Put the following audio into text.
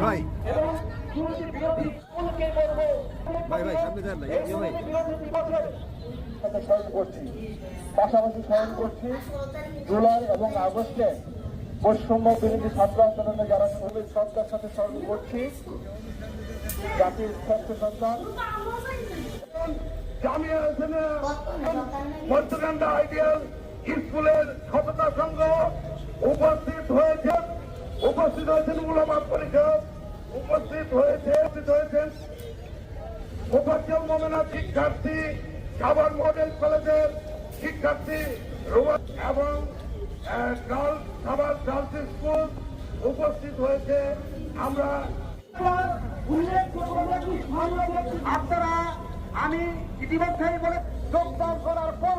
ভাই ভাই ভাই সামনে যান না ভাই স্মরণ করছি, পাশাপাশি স্মরণ করছি জুলাই এবং আগস্টে বৈষম্য বিরোধী ছাত্র আন্দোলনে যারা শহীদ সরকার সাথে স্মরণ করছি জাতির শ্রেষ্ঠ সন্তান জামিয়া মধ্যকান্দা আইডিয়াল স্কুলের সততা সংঘ উপস্থিত হয়েছেন উলামা পরিষদ উপস্থিত হয়েছেন মোফাজ্জল মোমেনা শিক্ষার্থী, সাভার মডেল কলেজের শিক্ষার্থী এবং সাভার গার্লস স্কুল উপস্থিত হয়েছে। আমরা আপনারা আমি ইতিমধ্যেই বলে যোগদান করার পর